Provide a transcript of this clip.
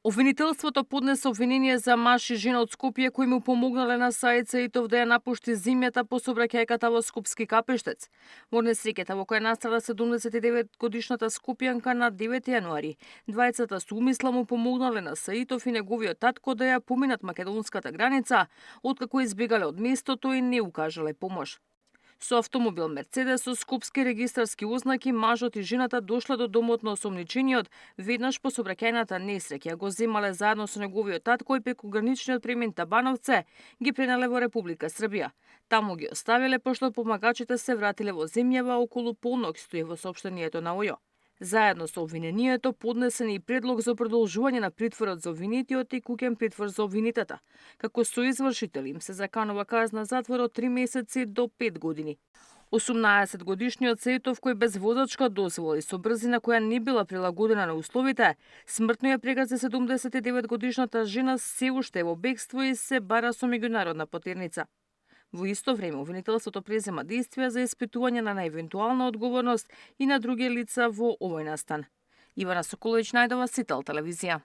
Обвинителството поднесе обвинение за маж и жена од Скопје кои му помогнале на Саид Саитов да ја напушти земјата по сообраќајката во Скопски Капештец. Во несреќата во која настрада 79-годишната скопјанка на 9 јануари, двајцата со умисла му помогнале на Саитов и неговиот татко да ја поминат македонската граница, откако избегале од местото и не укажале помош. Со автомобил Мерцедес со скопски регистарски ознаки, мажот и жената дошле до домот на осомничениот веднаш по сообраќајната несреќа, го земале заедно со неговиот татко и преку граничниот премин Табановце ги пренеле во Република Србија. Таму ги оставиле пошто помагачите се вратиле во земјава околу полнок, стои во соопштението на ОЈО. Заедно со обвинението поднесен и предлог за продолжување на притворот за обвинетиот и куќен притвор за обвинетата. Како соизвршители им се заканува казна затвор од 3 месеци до 5 години. 18-годишниот Саитов, кој без возачка дозвола и со брзина која не била прилагодена на условите, смртно ја прегази 79-годишната жена, се уште во бегство и се бара со меѓународна потерница. Во исто време, обвинителството презема действија за испитување на евентуална одговорност и на други лица во овој настан. Ивана Соколовиќ, Најдова, Сител телевизија.